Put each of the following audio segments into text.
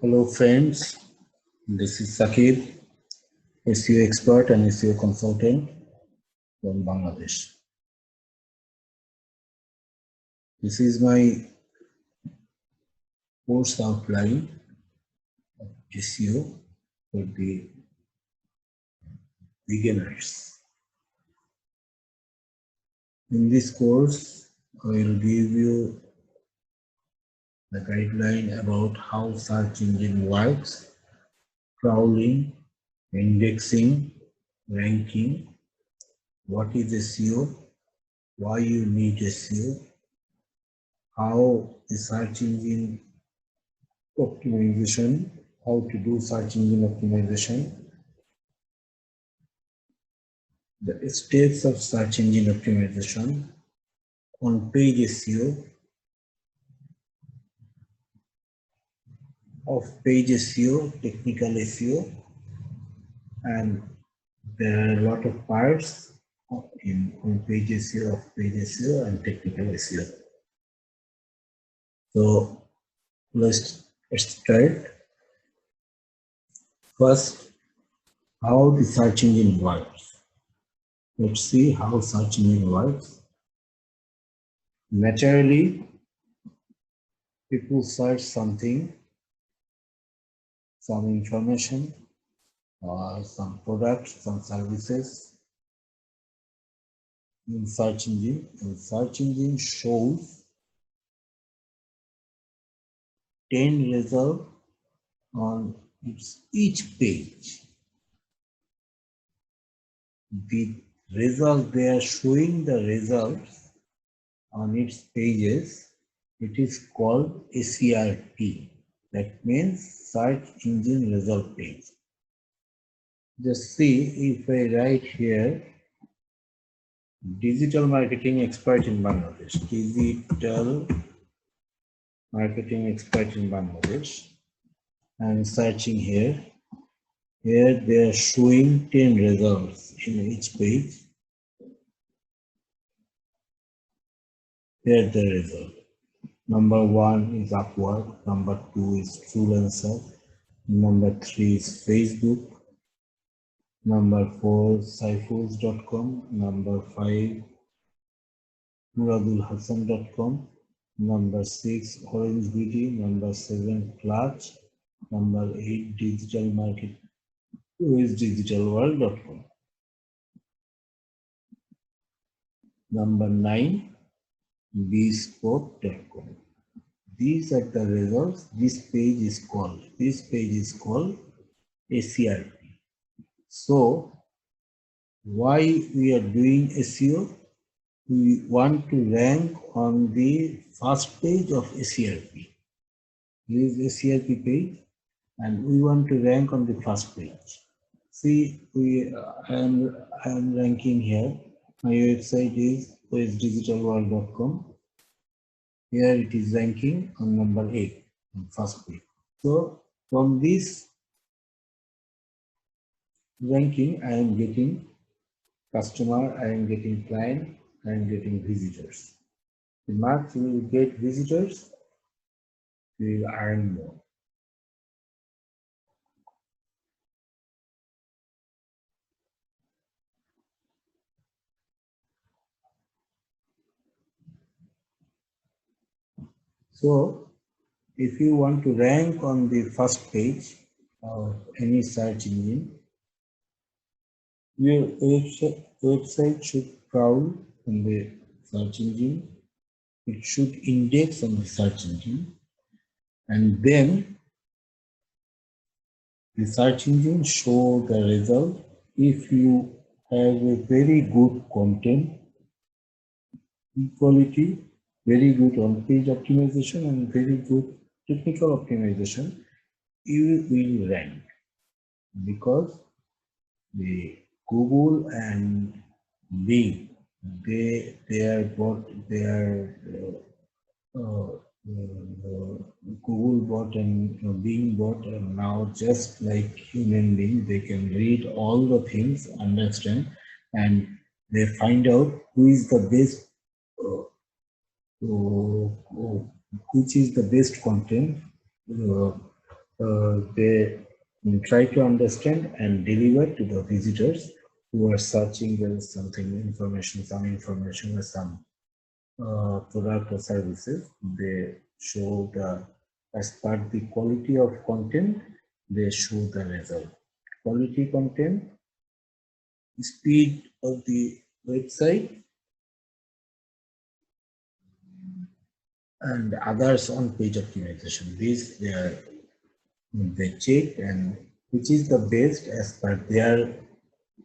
Hello friends, this is Sakib, SEO expert and SEO consultant from Bangladesh. This is my course outline of SEO for the beginners. In this course, I will give you the guideline about how search engine works, crawling, indexing, ranking, what is SEO, why you need SEO, how the search engine optimization, how to do search engine optimization, the steps of search engine optimization, on-page SEO, off-page SEO, technical SEO, and there are a lot of parts in on-page SEO, off-page SEO, and technical SEO. So let's start. First, how the search engine works. Let's see how search engine works. Naturally, people search something, some information, or some products, some services in search engine, and search engine shows 10 results on each page. The result, they are showing the results on its pages. It is called SERP. That means search engine result page. Just see if I write here digital marketing expert in Bangladesh, digital marketing expert in Bangladesh. I'm searching here. Here they are showing 10 results in each page. Here the result. Number 1 is Upwork, number 2 is Freelancer, number 3 is Facebook, number 4 Cyphos.com, number 5 muradulhassan.com, number 6 Orange Beauty, number 7 Clutch, number 8 Digital Market is digitalworld.com, number 9 bespoke.com. These are the results. This page is called SERP. So why we are doing SEO? We want to rank on the first page of SERP. This is SERP page, and we want to rank on the first page. See, I am ranking here. My website is osdigitalworld.com. Here it is ranking on number 8 on first page. So from this ranking, I am getting customer, I am getting client, I am getting visitors. The max we will get visitors, we will earn more. So if you want to rank on the first page of any search engine, your website should crawl on the search engine. It should index on the search engine, and then the search engine show the result. If you have a very good content, equality, very good on-page optimization, and very good technical optimization, you will rank, because the Google and Bing, Google bot and Bing bot are now just like human being. They can read all the things, understand, and they find out who is the best, which is the best content They try to understand and deliver to the visitors who are searching something information, some information or some product or services. They show the, as per the quality of content, they show the result. Quality content, speed of the website, and others on page optimization. These they check and which is the best as per their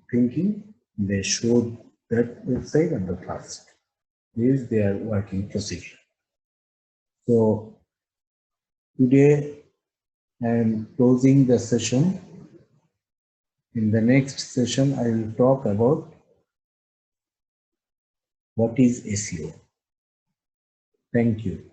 thinking. They show that website on the first. This is their working procedure. So today I am closing the session. In the next session, I will talk about what is SEO. Thank you.